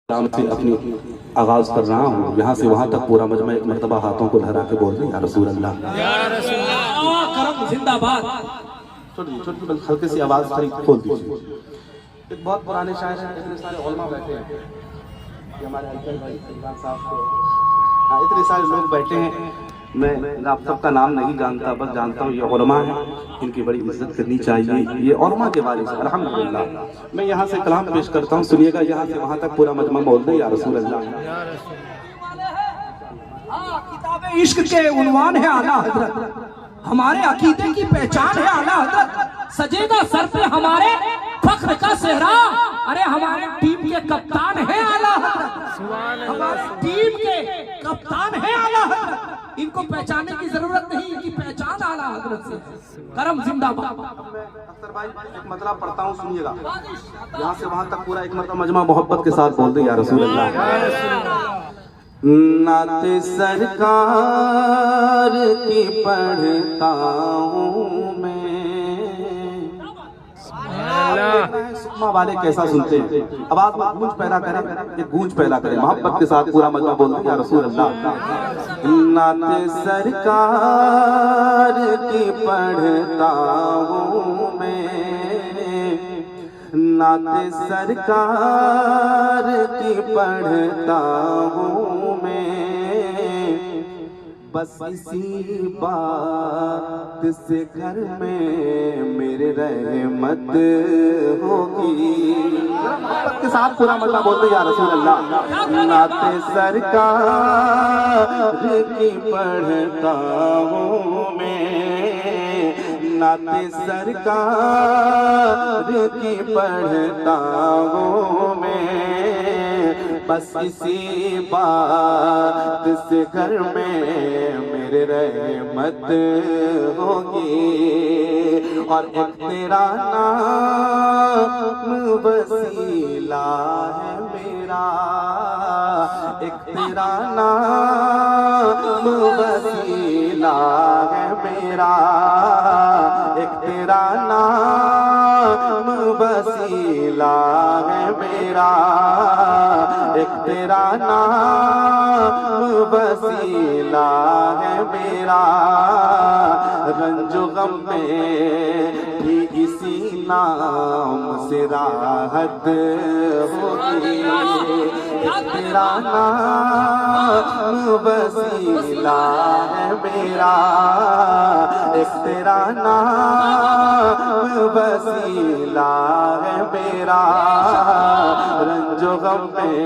नाम से अपनी आगाज कर रहा हूँ। यहाँ से वहाँ तक पूरा मजमा एक मरतबा हाथों को लहरा के बोल रही या रसूल अल्लाह, करम जिंदाबाद। छोटी छोटी बस हल्की सी आवाज खोल दीजिए। एक बहुत पुराने शायर हैं, इतने सारे उलमा बैठे हैं, ये हमारे अल्ताफ भाई इमरान साहब को, हाँ इतने सारे लोग बैठे हैं। मैं आप सबका नाम नहीं जानता, बस जानता हूँ ये उलमा हैं, इनकी बड़ी इज्जत करनी चाहिए। ये उलमा के वाले से अल्हम्दुलिल्लाह मैं यहाँ से कलाम पेश करता हूँ, सुनिएगा। यहाँ से वहाँ तक पूरा मजमा बोल दे या रसूल अल्लाह। किताब इश्क के उन्वान है आला हजरत, हमारे अकीदे की पहचान है आला हजरत। सजेगा सर पे हमारे फख्र का सेहरा, अरे हमारे टीम के कप्तान है आला हजरत, हमारे टीम के कप्तान है आला हजरत। इनको पहचानने की जरूरत नहीं, इनकी पहचान आला हजरत से। करम जिंदाबाद। अख्तर भाई एक मतलब पढ़ता हूँ, सुनिएगा। यहाँ से वहाँ तक पूरा एक मतलब मजमा मोहब्बत के साथ बोल दे या रसूल अल्लाह। नाते सरकार की पढ़ता हूँ मैं, सुकमा वाले कैसा सुनते हैं, आवाज में गूंज पैदा करें, एक गूंज पैदा करें, मोहब्बत के साथ पूरा मजमा बोल दे या रसूल अल्लाह। नाते सरकार की पढ़ता हूँ मैं, नाते सरकार की पढ़ता हूँ मैं, बस इसी बात से घर में मेरे रहमत होगी। मोहब्बत के साथ पूरा मजमा बोलते या रसूल अल्लाह। नाते सरकार की पढ़ता हूँ मैं, नाते सरकार की पढ़ता हूँ मैं, बस इसी बात से घर में मेरे रहमत होगी। और एक तेरा नाम वसीला है मेरा, एक तेरा नाम वसीला है मेरा, एक तेरा नाम वसीला है मेरा, एक तेरा नाम वसीला है मेरा। रंजो गम में भी इसी नाम से राहत होगी। एक तेरा नाम वसीला है मेरा, एक तेरा नाम वसीला है मेरा। रंजो गम में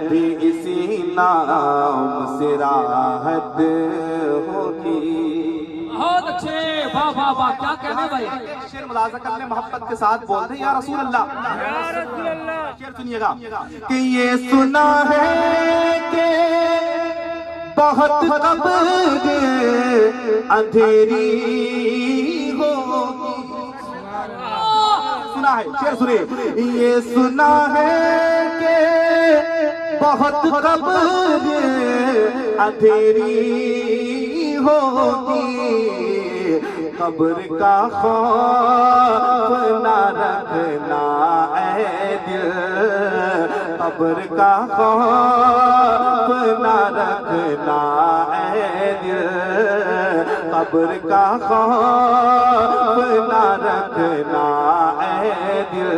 भी इसी नाम से राहत होगी। बहुत अच्छे, वाह वाह वाह, क्या कहने भाई। शेर मुलाज़ा करने मोहब्बत के साथ बोलते हैं या रसूल अल्लाह। शेर सुनिएगा कि ये सुना है कि बहुत कब्र अंधेरी होगी। सुना है, शेर सुनिए। ये सुना है कि बहुत कब्र अंधेरी होगी, कब्र का खौफ न रखना ऐ दिल, कब्र का खौफ न रखना ऐ दिल, कब्र का खौफ न रखना ऐ दिल।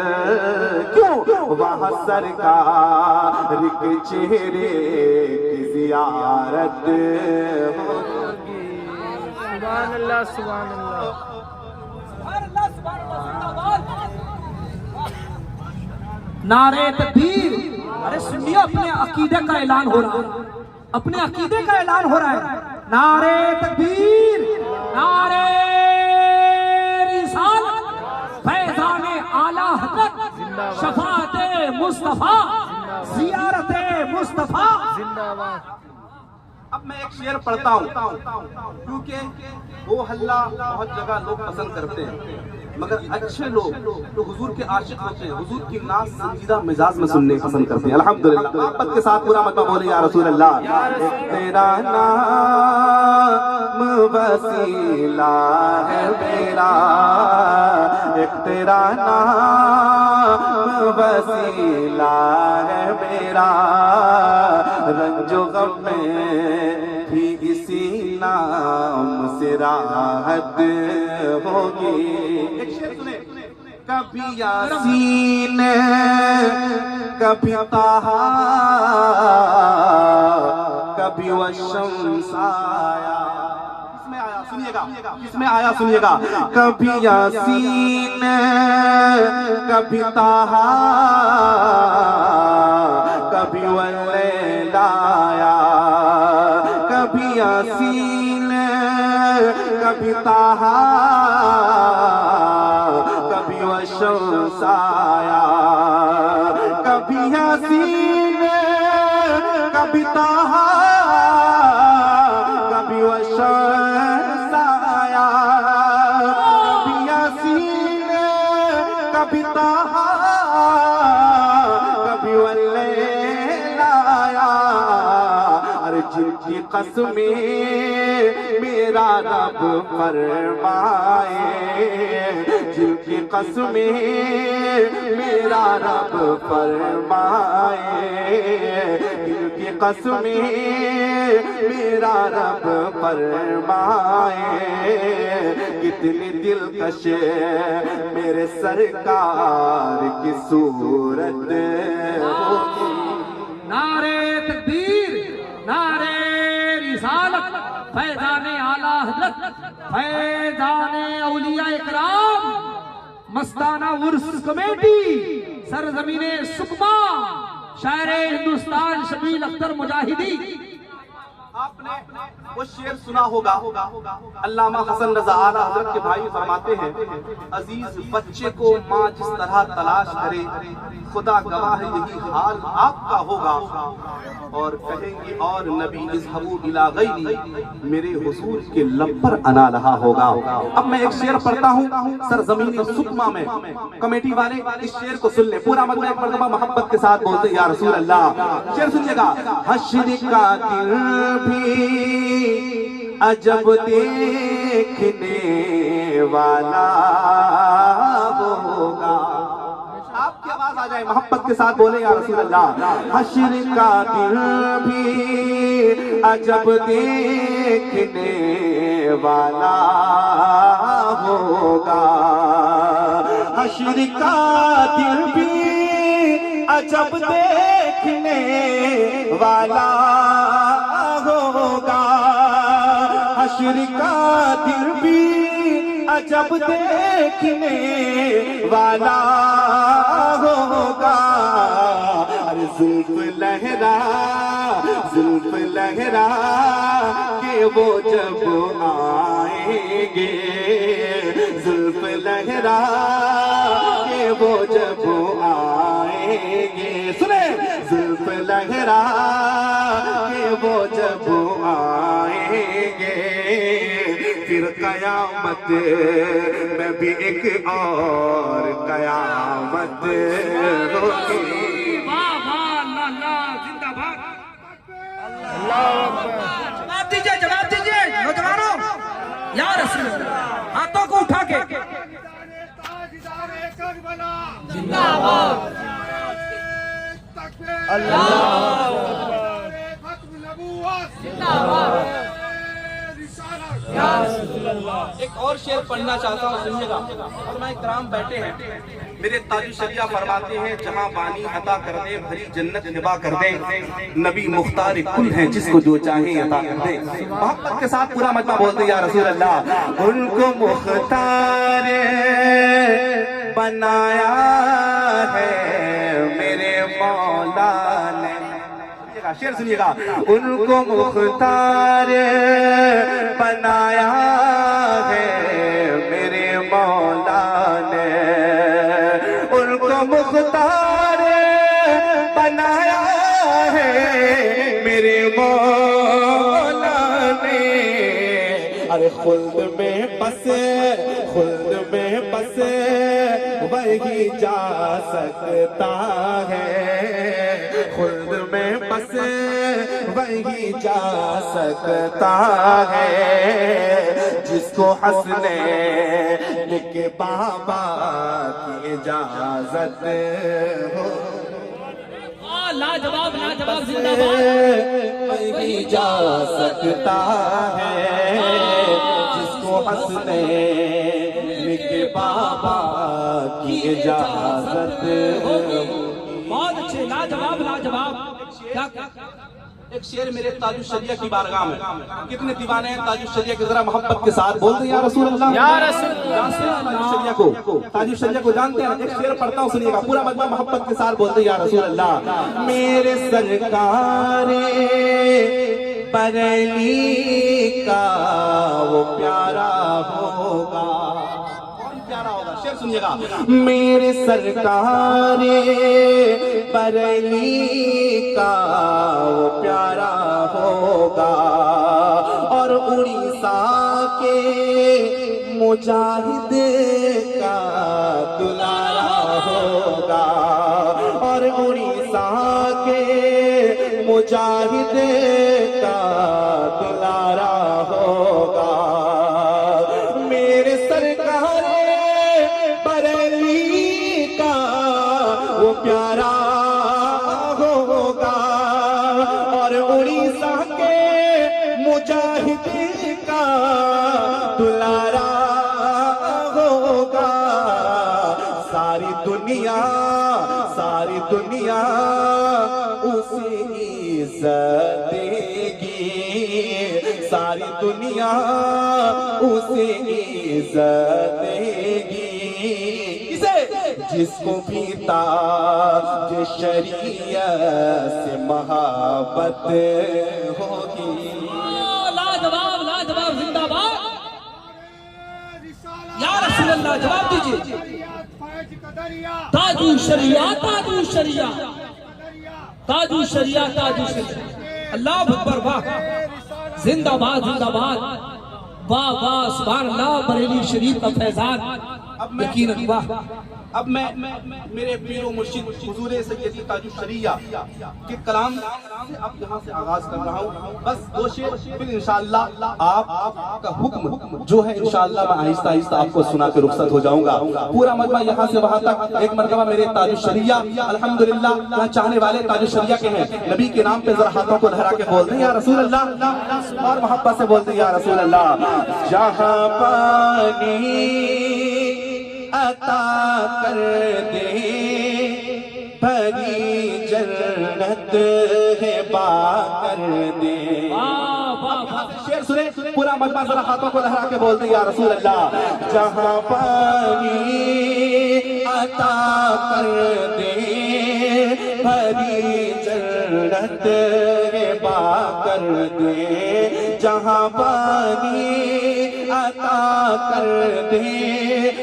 क्यों वहाँ सरकार के चेहरे की ज़ियारत होगी। सुभान अल्लाह, सुभान अल्लाह। नारे तकबीर। अरे सुनिए, अपने अकीदे का ऐलान हो रहा है, अपने अकीदे का ऐलान हो रहा है। नारे तकबीर, नारे रिसालत, फैज़ाने आला हज़रत, शफाअते मुस्तफा, ज़ियारते मुस्तफा जिंदाबाद। अब मैं एक शेर पढ़ता हूँ, क्योंकि वो हल्ला बहुत जगह लोग पसंद करते हैं, मगर अच्छे लोग जो हुजूर के आशिक होते हैं, हुजूर की नाज संजीदा मिजाज में सुनने पसंद करते हैं। अल्हम्दुलिल्लाह मोहब्बत के साथ पूरा मजमा बोले या रसूल अल्लाह। एक तेरा नाम वसीला है मेरा, एक तेरा नाम वसीला है मेरा, लैला रंजो गम में भी इसी नाम से राहत होगी। एक शेर सुने। कभी यासीन कभी ताहा कभी वह शम्स आया। किसमें आया सुनिएगा, किसमें आया सुनिएगा। कभी यासीन कभी ताहा कभी वह लैला आया। कभी यासीन कभी ताहा कभी वह शम्स आया। कभी यासीन कभी ताहा कभी वह शम्स आया। कभी यासीन कभी ताहा कभी वह लैला आया। अरे जिनकी कसमें मेरा रब फरमाए, जिनकी कसमें मेरा रब फरमाए, जिनकी कसमें मेरा रब फरमाए। कितनी दिलकश मेरे सरकार की सूरत होगी। नारे तकबीर, नारे रिसालत, फैज़ाने आला हज़रत, फैज़ाने औलिया इकराम, मस्ताना उर्स कमेटी, सरजमीने सुकमा, शायर हिंदुस्तान शबील अख्तर मुजाहिदी। आपने वो शेर सुना होगा, अल्लामा हसन रजा आला हज़रत के भाई फरमाते हैं, अजीज बच्चे को माँ जिस तरह तलाश करे, खुदा गवाह यही हाल आपका होगा। और कहेंगे और नबी इज़हबू इला गैरी, मेरे हुजूर के लब पर अना रहा होगा। अब मैं एक शेर पढ़ता हूँ सरजमीन सुकमा में, कमेटी वाले इस शेर को सुन ले पूरा, मतलब एक मर्तबा मोहब्बत के साथ बोलते या रसूल अल्लाह। शेर सुनिएगा। हश्र का दिल भी अजब देखने वाला होगा। आपकी आवाज आ जाए, मोहब्बत के साथ बोले या रसूल अल्लाह। हश्र का दिल भी अजब देखने वाला होगा। हश्र का दिल भी अजब देखने वाला होगा। हश्र का दिल भी अजब देखने वाला होगा। अरे जुल्फ लहरा के वो जब आएंगे, जुल्फ लहरा के वो जब आएंगे। सुने, जुल्फ लहरा के वो जब आएंगे, फिर कयामत में भी एक और कयामत होगी। जवाब दीजिए नौजवानों, या रसूल अल्लाह, हाथों को उठा के जिंदाबाद। एक और शेर पढ़ना चाहता हूँ, सुनिएगा। और मैं इकराम बैठे हैं, मेरे ताजु शरिया फरमाते हैं, जहाँ बानी अता कर दे भरी जन्नत हिबा कर दे, नबी मुख्तार कुल है जिसको जो चाहे अता कर दे। मोहब्बत के साथ पूरा मजमा बोलते या रसूल अल्लाह। उनको मुख्तार बनाया है मेरे मौला ने। शेर सुनिएगा। उनको मुख्तार बनाया है मेरे मौला ने, उनको मुख्तार बनाया है मेरे मौला ने। अरे खुल्द में बसे, खुल्द में बसे वही जा सकता है, खुल्द में बसे वही जा सकता है, जिसको हंसने के बाबा की इजाजत हो। लाजवाब लाजवाब जिंदाबाद। वही जा सकता है जिसको हंसने के बाबा की इजाजत होगी। बहुत अच्छे, लाजवाब लाजवाब। क्या एक शेर मेरे ताजुश शरिया की बारगाह में, कितने दीवाने हैं ताजुश शरिया की, जरा मोहब्बत के साथ बोलते हैं या रसूल अल्लाह, या रसूल। जानते हैं ताजुश शरिया को, ताजुश शरिया को जानते हैं? एक शेर पढ़ता हूँ, सुनिएगा, पूरा मजमा मोहब्बत के साथ बोलते हैं या रसूल अल्लाह। मेरे सरकारे बरेली का वो प्यारा होगा, कौन प्यारा होगा? शेर सुनिएगा। मेरे सरकारे बरेली का वो प्यारा होगा और उड़ीसा के मुजाहिद का दुलारा होगा और उड़ीसा के मुजाहिद का दुलारा होगा। मेरे सरकारे बरेली का वो प्यारा होगा और उड़ीसा के मुजाहिद का दुलारा होगा। सारी दुनिया उसे इज्जत देगी, सारी दुनिया उसे इज्जत देगी। जिसको भी ताज शरीयत से मोहब्बत होगी। लाजवाब लाजवाब जिंदाबाद। या रसूल अल्लाह, जवाब दीजिए। ताजू शरिया ताजू शरिया ताजू शरिया ताजू शरिया। अल्लाह अकबर, वाह, जिंदाबाद जिंदाबाद, वाह वाह, सुभान अल्लाह, बरेली शरीफ का फैजान। यकीनन वाह। अब मैं मेरे पीरो मुर्शिद हुजूर सैयदी ताजुश शरिया के कलाम से अब यहाँ से आगाज कर रहा हूँ। बस दो शेर, फिर इंशाअल्लाह आपका हुक्म जो है इंशाअल्लाह मैं आहिस्ता आहिस्ता आपको सुना के रुखसत हो जाऊंगा। पूरा मजमा यहाँ से वहाँ तक एक मरतबा मेरे ताजुश शरिया अल्हम्दुलिल्लाह यहाँ चाहने वाले ताजुश शरिया के हैं। नबी के नाम पे जरा हाथों को लहरा के बोलते हैं या रसूल अल्लाह, और मोहब्बत से बोलते हैं या रसूल अल्लाह। जहाँ पानी अता कर दे भरी जन्नत है बा कर दे। शेर सुने, पूरा मजमा जरा हाथों को लहरा के बोलते हैं या रसूल अल्लाह। जहाँ पानी अता कर दे भरी जन्नत है बा कर दे। जहाँ पानी अता कर दे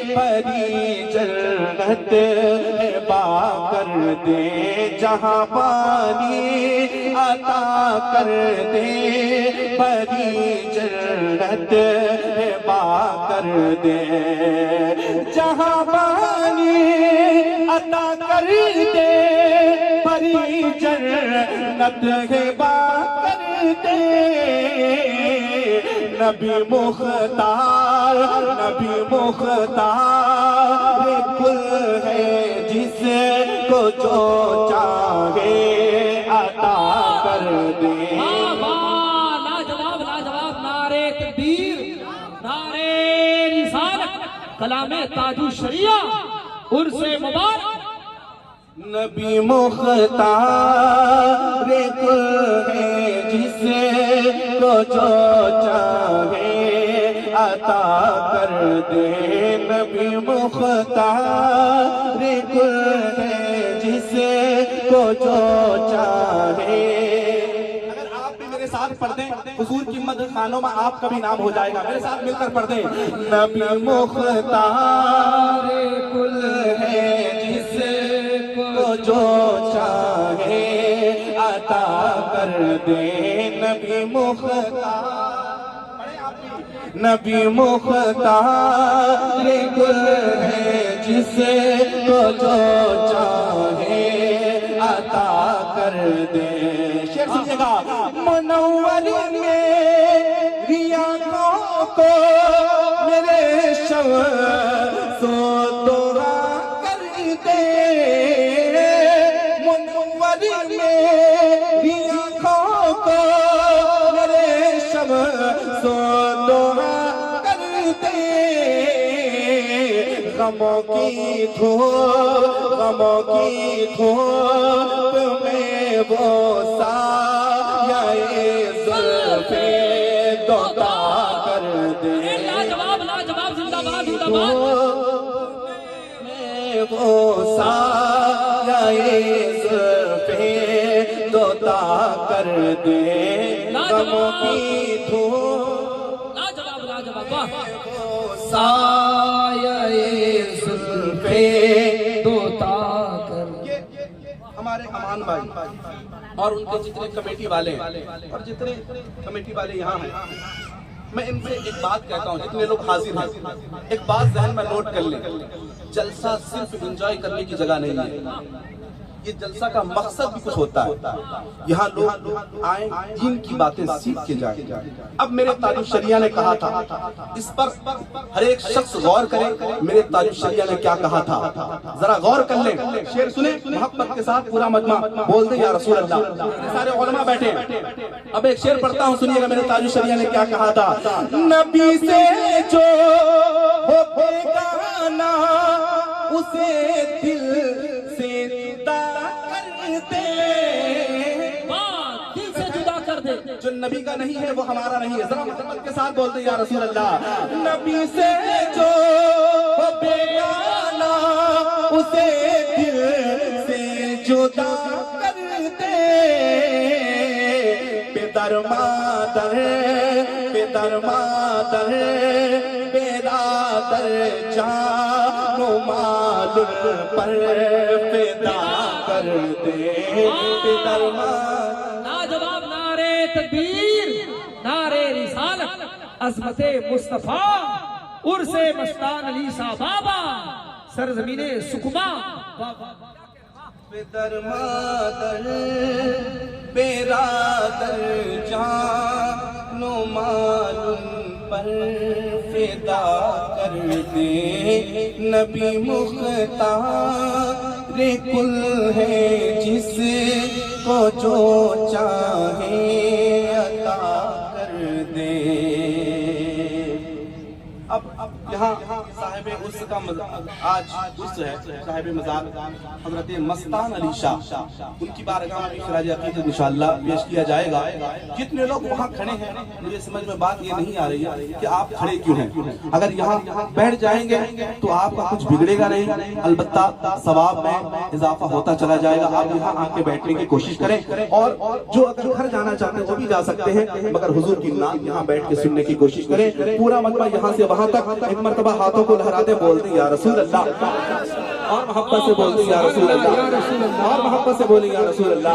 भरी जन्नत बा कर दे। जहाँ पानी अता कर दे भरी जन्नत बा कर दे। जहाँ पानी अता कर दे भरी जन्नत बा कर दे। नबी मुख्तार कुल है जिसको जो चाहे अता कर दे। लाजवाब लाजवाब, नारे तकबीर, नारे रिसालत, कलामे ताजू शरिया, उर्से मुबारक। नबी मुख्तार कुल है जिसको जो चाहे अता कर दे। नबी मुख्तार कुल है जिसको जो चाहे। अगर आप भी मेरे साथ पढ़ दें, हुजूर की मदद खानों में आपका भी नाम हो जाएगा। मेरे साथ मिलकर पढ़ दें। नबी मुख्तार कुल है जिसको जो चाहे अता कर दे। नबी मुख्तार, नबी मुख्तार कुल है जिसको जो चाहे अता कर दे। शेर सुनिएगा। मुनव्वर मेरी आँखों को मेरे शव सो दुआ कर दे। मुनव्वर गमों की धूप में वो साये जुल्फे दोता कर दे। लाजवाब लाजवाब, जिंदाबाद जिंदाबाद। में वो साये जुल्फे दोता कर दे। गमों की धूप लाजवाब लाजवाब, वाह। साये जुल्फे दोता कर। हमारे अमान भाई और उनके जितने कमेटी वाले हैं और जितने कमेटी वाले यहाँ हैं, मैं इनसे एक बात कहता हूँ, जितने लोग हाजिर हैं, एक बात जहन में नोट कर लें। जलसा सिर्फ एंजॉय करने की जगह नहीं है, ये जलसा का मकसद भी कुछ होता है। यहाँ लोग आए, दीन की बातें सीख के जाए। अब मेरे ताजुल शरिया ने कहा था, इस पर हर एक शख्स गौर करे, मेरे ताजुल शरिया ने क्या कहा था, जरा गौर कर ले। शेर सुने मोहब्बत के साथ, पूरा मजमा बोल दे या रसूल अल्लाह। सारे उलमा बैठे हैं, अब एक शेर पढ़ता हूँ, सुनिएगा मेरे ताजुल शरिया ने क्या कहा था। नबी से जो हो बेगाना उसे दिल से जुदा कर दे। दिल से जुदा कर दे। जो नबी का नहीं है वो हमारा नहीं है, जरा मोहब्बत के साथ बोलते या रसूल अल्लाह। नबी से जो हो बेगाना उसे दिल से जुदा कर दे। बेदरमादर बेदरमादर बेरादर जानो मालूम पर फिदा कर दे। बेदरमादर लाजवाब, नारे तकबीर, नारे रिसालत, अज़मते मुस्तफा, उर्से मस्तान अली सा बाबा, सरजमीने सुकुमा। बेदरमादर बेरादर जानो मालूम पर फिदा कर दे। नबी मुख्तार कुल है जिसको जो चाहे अता कर दे। अब यहाँ साहिब उर्स का आज उर्स है, साहिब मज़ार हज़रत मस्तान अली शाह, उनकी बारगाह में खिराज अक़ीदत इंशाअल्लाह पेश किया जाएगा। जितने लोग वहाँ खड़े हैं, मुझे समझ में बात ये नहीं आ रही है कि आप खड़े क्यों हैं। अगर यहाँ बैठ जाएंगे तो आपका कुछ बिगड़ेगा नहीं, अलबत्ता सवाब में इजाफा होता चला जाएगा। आप यहाँ आके बैठने की कोशिश करें, और जो अगर घर जाना चाहते हैं वो भी जा सकते हैं, मगर हुजूर की नात यहाँ बैठ के सुनने की कोशिश करें। पूरा मजमा यहाँ से वहां तक एक मर्तबा हाथों को लहराते बोलते या रसूल अल्लाह, और मोहब्बत से बोलते या रसूल अल्लाह, और मोहब्बत से बोले या रसूल अल्लाह।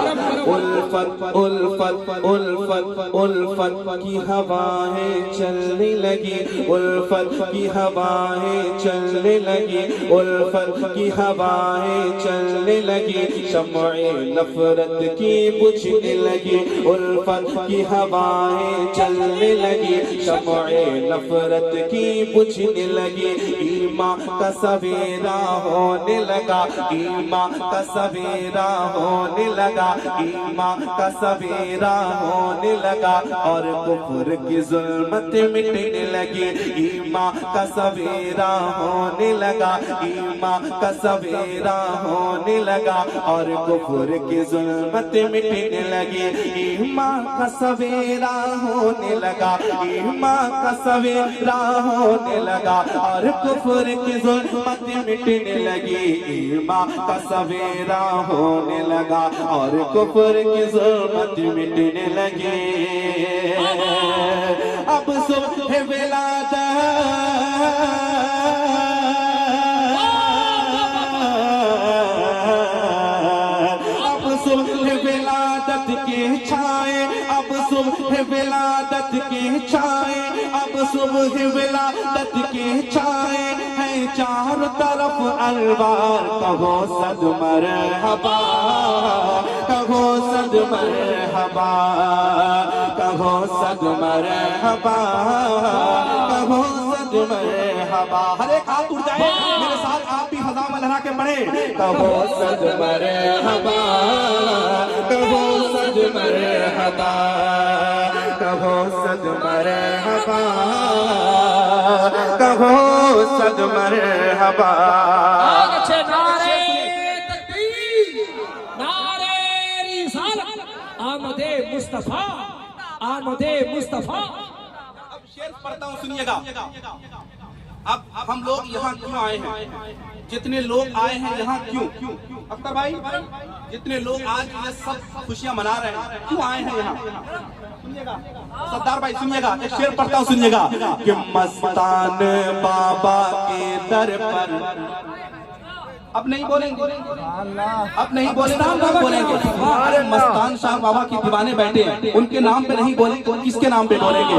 उल्फत उल्फत उल्फत उल्फत की हवाएं चलने लगी, उल्फत की हवाएं चलने लगी, उल्फत की हवाएं चलने लगी। शम्ए नफरत की बुझने लगी, उल्फत की हवाएं चलने लगी। शम्ए नफरत की बुझने लगी। ईमान का सवेरा होने लगा, ईमान का सवेरा होने लगा, ईमान का सवेरा होने लगा। और कुफ्र की जुल्मत मिटने लगी। ईमान का सवेरा होने लगा, ईमान का सवेरा होने लगा। और कुफ्र की जुल्मत मिटने लगी। ईमान का सवेरा होने लगा, ईमान का सवेरा होने लगा। और कुफ्र की जुल्मत मिटने लगी। ईमान का सवेरा होने लगा, और कुफ्र की जुल्मत मिटने लगी। अब सुबह विलादत, अब सुबह विलादत के छाए, अब सुबह विलादत के छाए, अब सुबह विलादत के छाए है चारों तरफ अलवार। कहो सद मरहबा, कहो सद मरहबा, कहो सद मरहबा, कहो सद मरहबा। हर एक हाथ उठ जाए मेरे साथ, आप भी फजा में लहरा के पढ़े। कहो सद मरहबा, कहो सद मरहबा, कहो सद मरहबा, कहो सद मरहबा। अच्छे नारे तकबीर, नारे रिसालत, आमदे मुस्तफा, आमदे मुस्तफा। अब शेर पढ़ता हूँ, सुनिएगा। अब हम लोग यहाँ क्यों आए हैं, जितने लोग आए हैं यहाँ क्यों, अख्तर भाई, जितने लोग आज ये सब खुशियाँ मना रहे हैं, क्यों आए हैं यहाँ, सुनिएगा। सरदार भाई सुनिएगा, एक शेर पढ़ता हूँ, सुनिएगा कि मस्तान बाबा के दर पर, अब नहीं बोलेंगे, अब नहीं बोलेंगे, अब बोलेंगे। अरे मस्तान शाह बाबा के दीवाने बैठे हैं, उनके नाम पे नहीं बोलेंगे, किसके नाम पे बोलेंगे।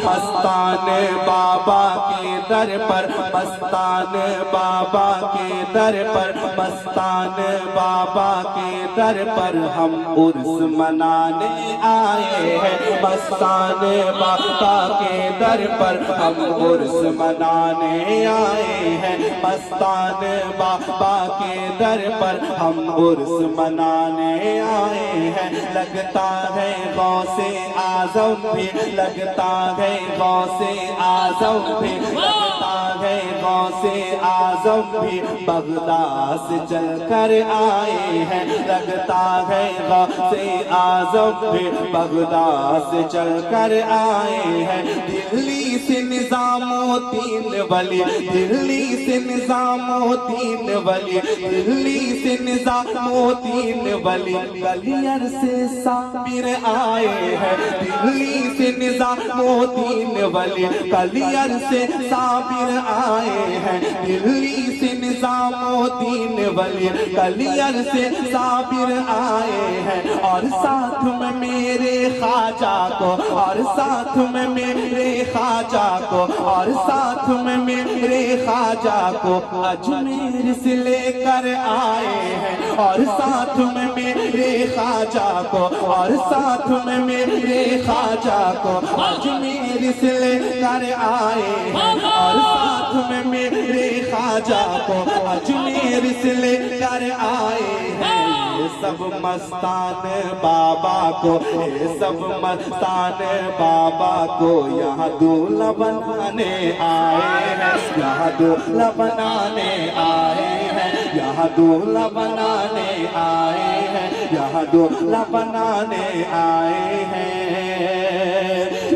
मस्तान बाबा के दर पर, मस्तान बाबा के दर पर, मस्तान बाबा के दर पर हम उर्स मनाने आए हैं। मस्तान बाबा के दर पर हम उर्स मनाने आए हैं। मस्तान बाबा के दर पर हम उर्स मनाने आए हैं। लगता है गौसे आज़म भी, लगता है गौसे आज़म भी, लगता है गौसे आज़म भी बगदाद से चल कर आए हैं। लगता है गौसे आज़म भी बगदाद से चल कर आए हैं। दिल्ली से निजामुद्दीन वली, दिल्ली से निजामुद्दीन वली, दिल्ली से निजामुद्दीन वली, कलियर से साबिर आए हैं। दिल्ली से निजामुद्दीन वली, कलियर से साबिर आए हैं। दिल्ली से निजामुद्दीन वली, कलियर से साबिर आए हैं। और साथ में मेरे ख्वाजा को, और साथ में मेरे ख्वाजा को, और साथ में मेरे ख्वाजा को अजमेर से लेकर आए हैं। और साथ में मेरे ख्वाजा को, और साथ में मेरे ख्वाजा को अजमेर से लेकर आए हैं। और साथ में मेरे ख्वाजा को अजमेर से लेकर आए हैं। ये सब मस्तान बाबा को, ये सब मस्तान बाबा को यहाँ दूल्हा बनाने आए हैं। यहाँ दूल्हा बनाने आए हैं, यहाँ दूल्हा बनाने आए हैं, यहाँ दूल्हा बनाने आए हैं।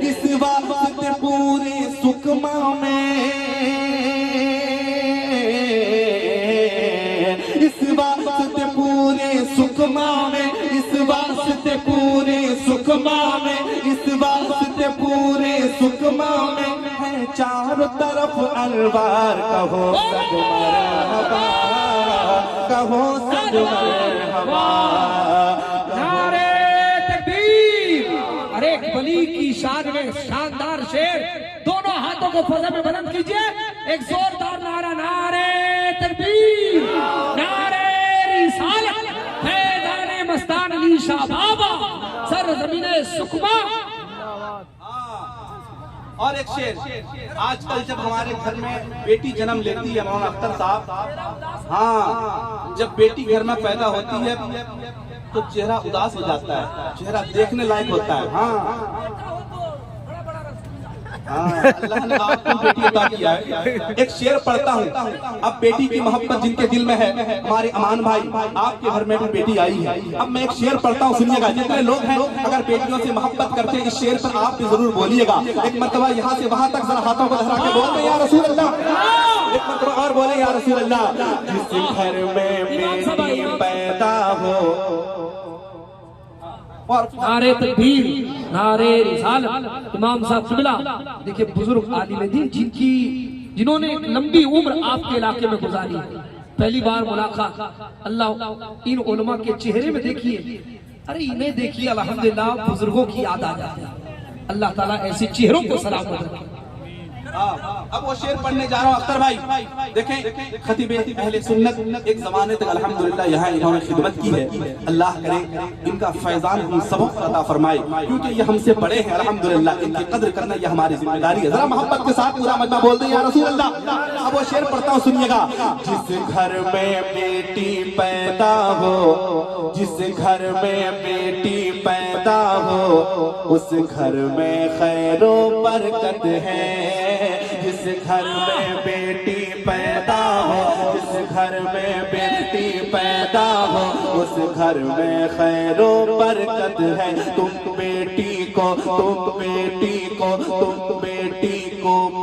इस वक्त पूरे सुकमा में, इस वक्त पूरे सुकमा में, इस वक्त पूरे सुकमा में, इस वक्त पूरे सुकमा में है चारों तरफ अनवार। कहो सद मरहबा, कहो सद मरहबा। नारे तकबीर। अरे एक वली की शान में शानदार शेर, दोनों हाथों को फजा में बुलंद कीजिए, एक जोरदार नारा, नारे तकबीर, नारे रिसालत, फैज़ाने मस्तान अली शाह बाबा, सरज़मीने सुकमा। और एक शेर, आजकल जब हमारे घर में बेटी जन्म लेती है मौलाना अख्तर साहब, हाँ, जब बेटी घर में पैदा होती है तो चेहरा उदास हो जाता है, चेहरा देखने लायक होता है। हाँ हाँ, अल्लाह ने आपको बेटी अता किया है। एक शेर पढ़ता हूँ। अब बेटी की मोहब्बत जिनके दिल में है, हमारे अमान भाई, आपके घर में भी बेटी आई है। अब मैं एक शेर पढ़ता हूँ, सुनिएगा। जितने लोग हैं अगर बेटियों से मोहब्बत करते हैं, इस शेर पर आप भी जरूर बोलिएगा। एक मर्तबा यहाँ से वहां तक जरा हाथों को लहरा के बोल दें या रसूल अल्लाह। एक मर्तबा और बोले या रसूल अल्लाह। जिस घर में बेटी पैदा हो, नारे तकबीर, नारे रिसालत। इमाम साहब किबला, देखिए बुजुर्ग आलिम दीन जिन्होंने एक लंबी उम्र आपके इलाके में गुजारी, पहली बार मुलाकात, अल्लाह इन उलमा के चेहरे में देखिए, अरे इन्हें देखिए, अल्हम्दुलिल्लाह बुजुर्गों की याद आ जाती है। अल्लाह ताला ऐसे चेहरों को सलामत रखे। अब वो शेर पढ़ने जा रहा हूँ अख्तर भाई। देखें खतीब अहले सुन्नत एक जमाने तक अल्हम्दुलिल्लाह यहाँ इन्होंने खिदमत की है। अल्लाह करे इनका फैजान हम सबको अता फरमाए, क्योंकि ये हमसे बड़े हैं अल्हम्दुलिल्लाह। इनकी कद्र करना ये हमारी जिम्मेदारी है। जरा मोहब्बत के साथ पूरा मजमा बोल दे या रसूल अल्लाह। अब वो शेर पढ़ता हूँ, सुनिएगा। जिस घर में बेटी पैदा हो, जिस घर में बेटी पैदा हो, उस घर में खैरो बरकत है। जिस घर में बेटी पैदा हो, जिस घर में बेटी पैदा हो, उस घर में खैरो बरकत है। तुम बेटी को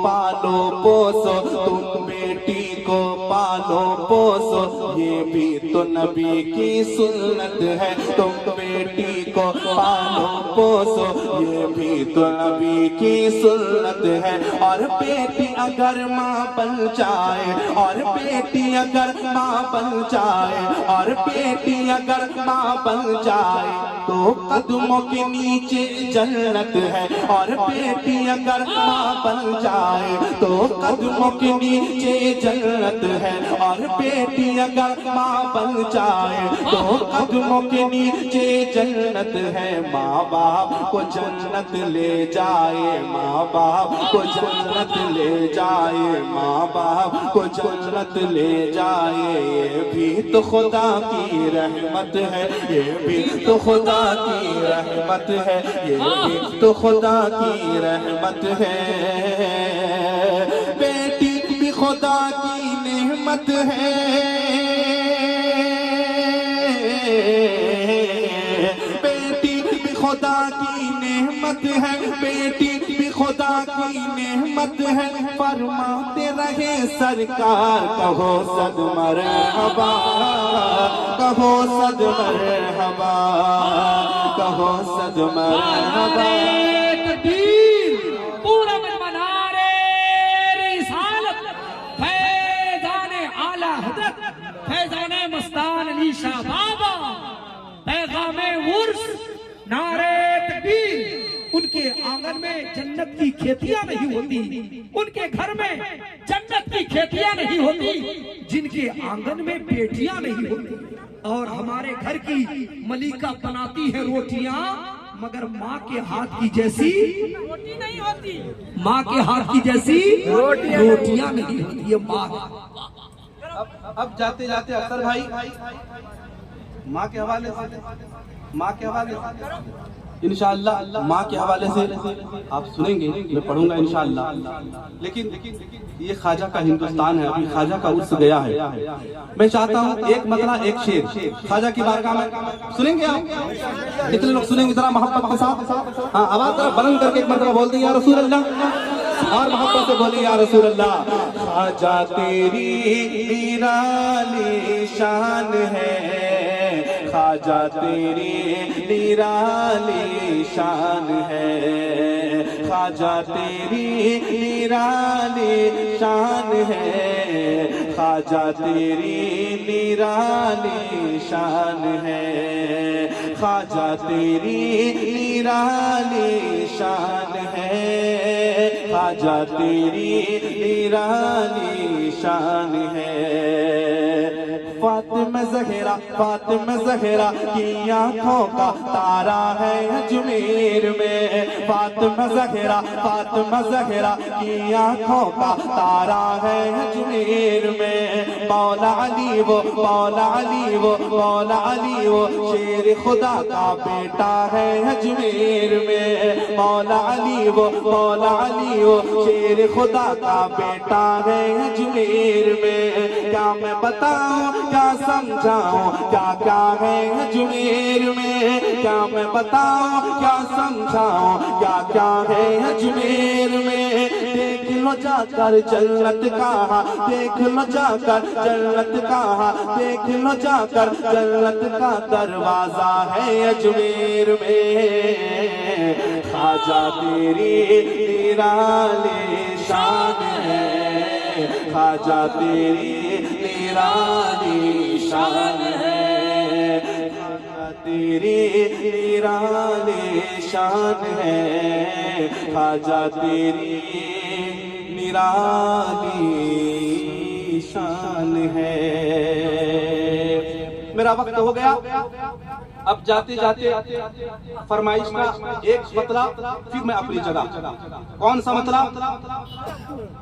पालो पोसो, तुम बेटी को पालो पोसो, ये भी तो नबी की सुन्नत है। तुम बेटी को पालो पोसो, ये भी तो नबी की सुन्नत है। और बेटी अगर माँ बन जाए, और बेटी अगर माँ बन जाए, और बेटी अगर माँ बन जाए, तो कदमों के नीचे जन्नत है। और बेटी अगर माँ बन जाए, तो कदमों के नीचे जन्नत है। और बेटी अगर माँ बन जाए, तो कदमों के नीचे जन्नत है। माँ बाप को जन्नत ले जाए, माँ बाप को जन्नत ले जाए, माँ बाप को जन्नत ले जाए। ये भी तो खुदा की रहमत है, ये भी तो खुदा की रहमत है, ये भी तो खुदा की रहमत है। बेटी भी खुदा की नेमत है, बेटी भी खुदा की नेमत है, बेटी भी खुदा की नेमत है। फरमाते रहे सरकार, कहो सद मरहबा, कहो सद मरहबा, कहो सद मरहबा। पूरा मनारे रिसालत, फैजाने आला हज़रत, फैजाने मस्तान अली शाह बाबा, पैगामे उर्स, नारे तकबीर। उनके आंगन में जन्नत की खेतियां नहीं होती, उनके घर में जन्नत की खेतियां नहीं होती, जिनके आंगन में बेटियां नहीं होती। और हमारे घर की मलिका बनाती है रोटियां, मगर माँ के हाथ की जैसी रोटी नहीं होती, माँ के हाथ की जैसी रोटियां नहीं होती। ये माँ। अब जाते जाते अख्तर भाई माँ के हवाले से, माँ के हवाले से इंशाअल्लाह, माँ के हवाले से आप सुनेंगे, मैं पढ़ूंगा इंशाअल्लाह। लेकिन ये ख्वाजा का हिंदुस्तान है, अभी ख्वाजा का उर्स गया है। मैं चाहता हूँ एक मतला एक शेर ख्वाजा की बारगाह में सुनेंगे आप, इतने लोग सुनेंगे जरा मोहब्बत के साथ। हाँ, आवाज जरा बुलंद करके एक मतला बोल दें या रसूल अल्लाह, और मोहब्बत से बोलिए या रसूल अल्लाह। ख्वाजा तेरी निराली शान है, ख्वाजा तेरी निराली शान है, ख्वाजा तेरी निराली शान है, ख्वाजा तेरी निराली शान है, ख्वाजा तेरी निराली शान है, ख्वाजा तेरी निराली शान है। फातिमा ज़हरा, फातिमा ज़हरा की आँखों का तारा है अजमेर में, फातिमा ज़हरा, फातिमा ज़हरा की आँखों का तारा है अजमेर में। मौला अली वो, मौला अली वो, मौला अली वो शेर खुदा का बेटा है अजमेर में। मौला अली वो, मौला अली वो शेर खुदा का बेटा है अजमेर में। क्या मैं बताऊं, क्या समझाऊं, क्या क्या है अजमेर में, क्या मैं बताऊं, क्या समझाऊं, क्या क्या है अजमेर में। देख लो जाकर जन्नत कहाँ, देख लो जाकर जन्नत कहाँ, देख लो जाकर जन्नत का दरवाजा है अजमेर में। ख्वाजा तेरी निराली शान है, ख्वाजा तेरी निराली शान है, ख्वाजा तेरी निराली शान है, ख्वाजा तेरी निराली शान है। मेरा वक्त हो गया, अब जाते जाते फरमाइश का एक मतलब, फिर मैं अपनी जगह। कौन सा मतलब?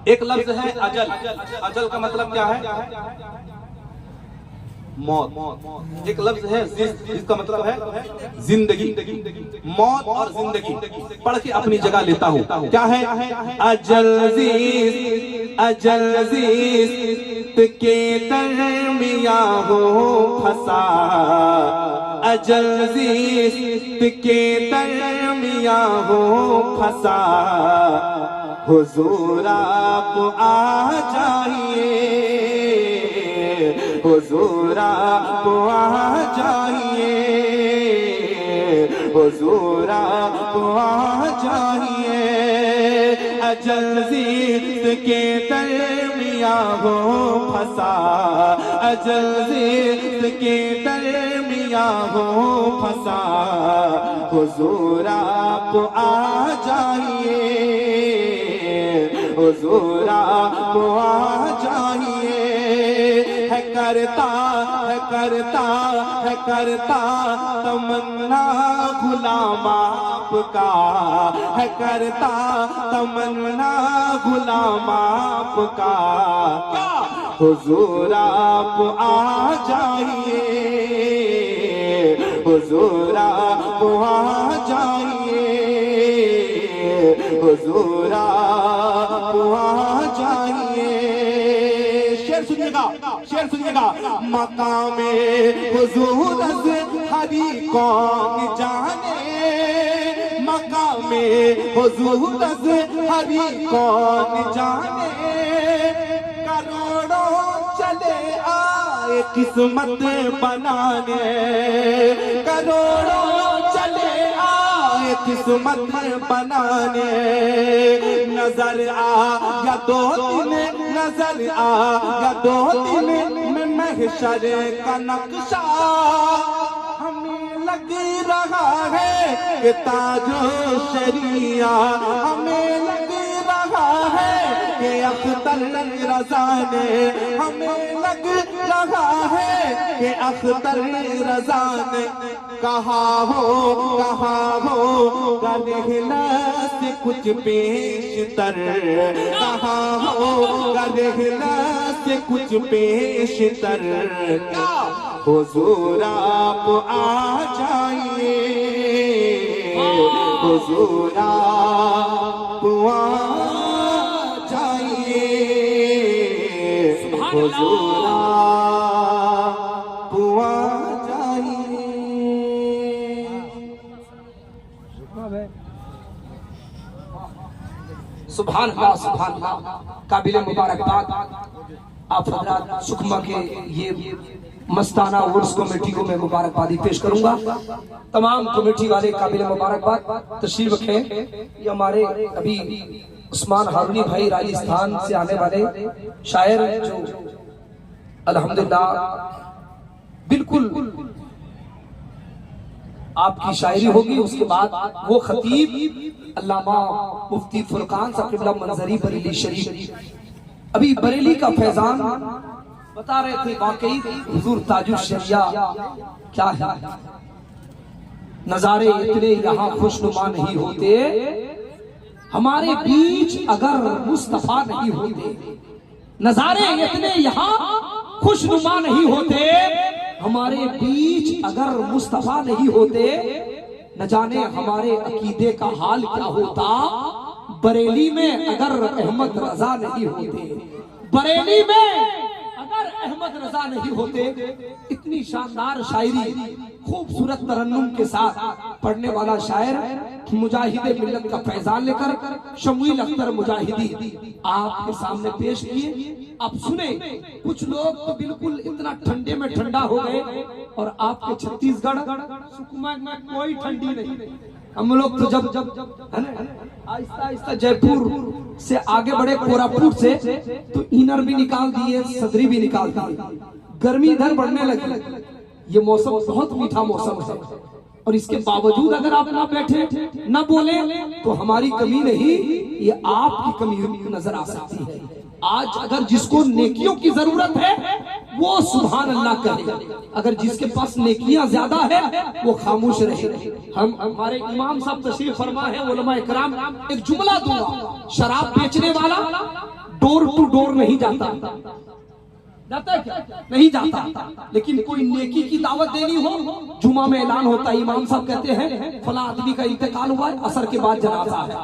एक लफ्ज है अजल। अजल का मतलब क्या है? मौत। एक लफ्ज है जिसका मतलब है जिंदगी। मौत और जिंदगी पढ़ के अपनी जगह लेता हूँ। क्या है? अजल अजीज के दरमिया हो फंसा, अजल के दरमिया हो फंसा, हुजूर आप आ जाइए, हुजूर आप आ जाइए, हुजूर आप आ जाइए। अजल के दरमिया हो फंसा, अजल के दरमिया हो फंसा, हुजूर आप आ जाइए, हुजूर आप आ जाइए। है करता तमन्ना गुलाम आपका, है करता तमन्ना गुलाम आपका, हुजूर आप आ जाइए, हुजूर आप आ जाइए, हुजूर आप आ जाइए। शेर सुनिएगा, शेर सुनिएगा। मकामे हुजूर हरी कौन जाने, मकामे हुजूर हरी कौन जाने, करोड़ों चले आए किस्मत बनाने, करोड़ों चले आए किस्मत बनाने। नजर आ या दो दिन, नजर आ या दो दिन में महशर का नक्शा हमें लग रहा है कि ताजो शरिया, हमें लग रहा है कि अख्तर रज़ा ने, हमें लग रहा है कि अख्तर रज़ा ने कहा हो रहना से कुछ पेशतर, कहा हो रहना से कुछ पेशतर, हुजूर आप आ जाइए, हुजूर आप आ जाइए, हुजूर आप आ जाइए। सुभान अल्लाह, सुभान अल्लाह। काबिले मुबारकबाद आप हजरात सुकमा के ये मस्ताना उर्स कमेटी को मैं मुबारकबादी पेश करूंगा। तमाम कमेटी वाले काबिले मुबारकबाद तशरीफ रखें। ये हमारे अभी उस्मान हारूनी भाई राजस्थान से आने वाले शायर जो अल्हम्दुलिल्लाह बिल्कुल आपकी शायरी होगी, उसके बाद वो खतीब अल्लामा मुफ्ती फुरकान साहब क़िबला मंजरी बरेली शरीफ अभी बरेली का फैजान बता रहे थे। वाकई हुजूर ताजुल शरिया क्या है, नजारे इतने यहाँ खुशनुमा नहीं होते, हमारे बीच अगर मुस्तफा नहीं होते, नजारे इतने यहाँ खुशनुमा नहीं होते, हमारे बीच अगर मुस्तफा नहीं होते, न जाने हमारे अकीदे का हाल क्या होता। बरेली में अगर अहमद रजा नहीं होते, बरेली में अगर अहमद रजा नहीं होते। इतनी शानदार शायरी खूबसूरत तरन्नुम के साथ पढ़ने वाला शायर मुजाहिदे मिल्लत का फैजान लेकर शमील अख्तर मुजाहिदी आपके सामने पेश किए। आप सुने, कुछ लोग तो बिल्कुल इतना ठंडे में ठंडा हो गए और आपके छत्तीसगढ़ सुकमा में कोई ठंडी नहीं। हम लोग तो जब आहिस्ता आहिस्ता जयपुर से आगे बढ़े, कोरापुट से तो इनर भी निकाल दिए, सदरी भी निकाल दिए, गर्मी इधर बढ़ने लगी। ये मौसम बहुत मीठा मौसम है और इसके बावजूद अगर आप ना बैठे ना बोले तो हमारी कमी नहीं, ये आपकी कमी नजर आ सकती है। आज अगर जिसको नेकियों की जरूरत है वो सुभान अल्लाह करे, अगर जिसके पास नेकियां ज्यादा है वो खामोश रहे। हम हमारे इमाम साहब तशरीफ फरमा है, उलमा इकराम, एक जुमला दूंगा, शराब बेचने वाला डोर टू डोर नहीं जाता है क्या? नहीं जाता, लेकिन कोई नेकी की दावत देनी हो, जुमा में ऐलान होता है, इमाम साहब कहते हैं फला आदमी का इंतकाल हुआ है, असर के बाद जनाजा है,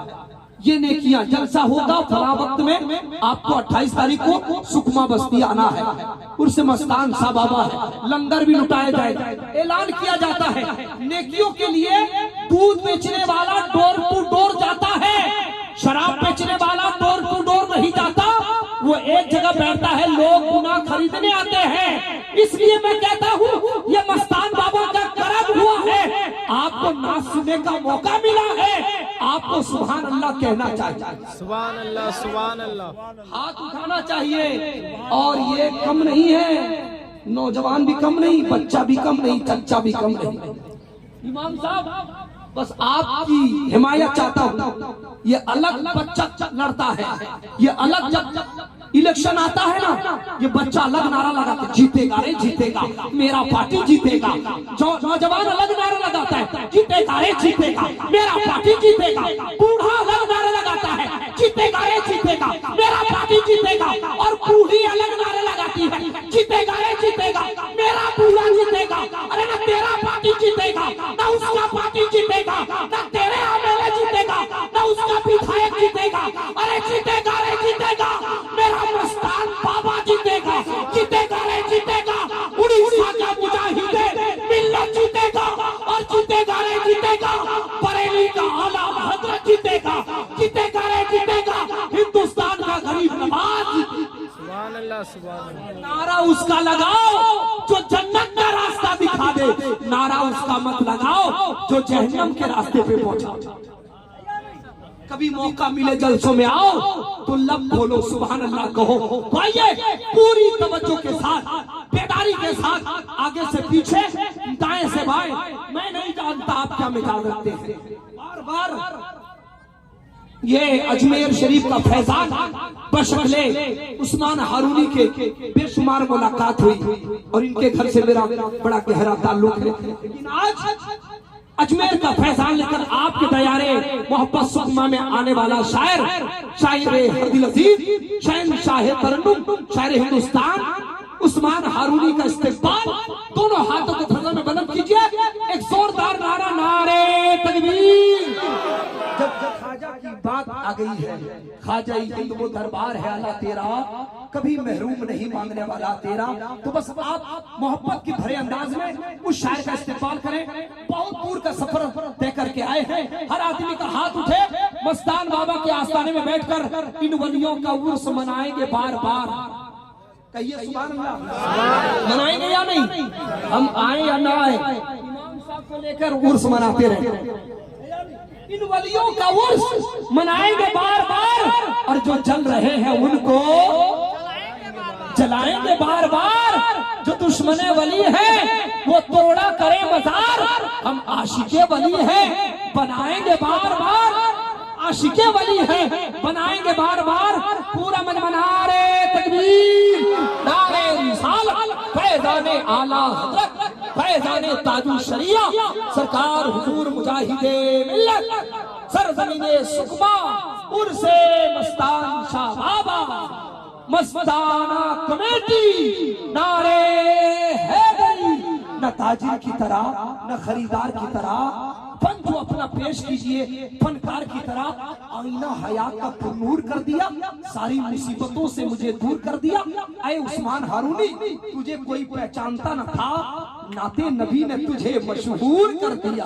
ये नेकियां, जलसा होगा फला वक्त में, आपको 28 तारीख को सुकमा बस्ती आना है, उर्स मस्तान सा बाबा है, लंगर भी लुटाया जाएगा, ऐलान किया जाता है। नेकियों के लिए दूध बेचने वाला डोर टू डोर जाता है, शराब बेचने वाला डोर टू डोर नहीं जाता, वो एक जगह बैठता है, लोग गुनाह खरीदने आते हैं। इसलिए मैं कहता हूँ ये मस्तान बाबा का करम हुआ है, आपको ना सुनने का मौका मिला है, आपको सुभान अल्लाह कहना चाहिए, सुभान अल्लाह, सुभान अल्लाह, हाथ उठाना चाहिए। और ये कम नहीं है, नौजवान भी कम नहीं, बच्चा भी कम नहीं, चच्चा भी कम नहीं। इमाम साहब बस आपकी हिमायत चाहता हूँ, ये अलग बच्चा लड़ता है, ये अलग जब इलेक्शन आता है ना, ये बच्चा अलग नारा लगाता है, जीतेगा रे जीतेगा, मेरा पार्टी जीतेगा। जो नौजवान अलग नारा लगाता है, जीतेगा रे जीतेगा, मेरा पार्टी जीतेगा। बूढ़ा अलग नारा लगाता है, जीतेगा रे जीतेगा, मेरा पार्टी जीतेगा। और बूढ़ी अलग नारा लगाती है, जीतेगा रे जीतेगा, मेरा बूढ़ा जीतेगा। अरे ना तेरा पार्टी जीतेगा, ना उसका पार्टी जीतेगा, ना तेरे एमएलए जीतेगा, ना उसका विधायक जीतेगा। अरे जीतेगा रे जीतेगा, मेरा मस्तान बाबा जीतेगा, जीतेगा रे जीतेगा, उड़ीसा का मुजाहिद मिल्लत जीतेगा, और जीतेगा रे जीतेगा, बरेली का आला हजरत जीतेगा, जीतेगा रे जीतेगा, हिंदुस्तान का गरीब नवाज। सुभान अल्लाह, सुभान अल्लाह। नारा उसका लगाओ जो जन्नत का रास्ता दिखा दे, नारा उसका मत लगाओ जो जहन्नम के रास्ते पे पहुंचा। कभी मौका मिले जलसों में आओ तो लब खोलो, सुभान अल्लाह कहो। तो आइए पूरी तवज्जो के साथ, बेदारी के साथ, आगे से पीछे, दाएं से बाएं, मैं नहीं जानता आप क्या मिजाज रखते हैं। बार बार ये अजमेर शरीफ का फैजान बशकले उस्मान हारूनी के बेशुमार मुलाकात हुई और इनके घर से मेरा बड़ा गहरा ताल्लुक है। लेकिन आज अजमेर का फैजान लेकर आपके दयारे मोहब्बत सुकमा में आने वाला शायर, शायर हदील अजीज, शहंशाह तरन्नुम, शायर हिंदुस्तान उस्मान हारूनी का इस्तेमाल, दोनों हाथों को थर्जा में बुलंद कीजिए, एक जोरदार नारा, नारे तकबीर। जब ख्वाजा की बात आ गई है, ख्वाजा हिंद वो दरबार है आला तेरा, कभी महरूम नहीं मांगने वाला तेरा, तो बस आप मोहब्बत की भरे अंदाज में उस शायर का इस्तेमाल करें। बहुत दूर का सफर तय करके आए हैं, हर आदमी का हाथ उठे, मस्तान बाबा के आस्थाने में बैठकर इन वलियों का उर्स मनाएंगे बार बार। कहिए सुभान अल्लाह, मनाएंगे या नहीं? हम आए या ना आए, इमाम साहब को लेकर उर्स मनाते रहे, इन वलियों का उर्स मनाएंगे बार बार, और जो जल रहे हैं उनको जलाएंगे बार बार। जो दुश्मने वली है वो तोड़ा करे मजार, हम आशिके वली हैं बनाएंगे बार बार, आशिके वली है बनाएंगे बार बार। पूरा मन मनारे तकबीर, नारे रिसालत, फैज़ाने आला हज़रत, फैज़ाने ताजुल शरिया, सरकार हुजूर मुजाहिदे मिल्लत, सरज़मीने सुकमा, उर्से मस्तान शाह बाबा, मस्ताना कमेटी, नारे हैदरी। न ताजिर की तरह, न खरीदार की तरह, फन जो अपना पेश कीजिए फनकार की तरह। आईना हयात का पुरनूर कर दिया, सारी मुसीबतों से मुझे दूर कर दिया। ऐ उस्मान हारूनी, तुझे कोई पहचानता न था, नाते नबी ने तुझे मशहूर कर दिया।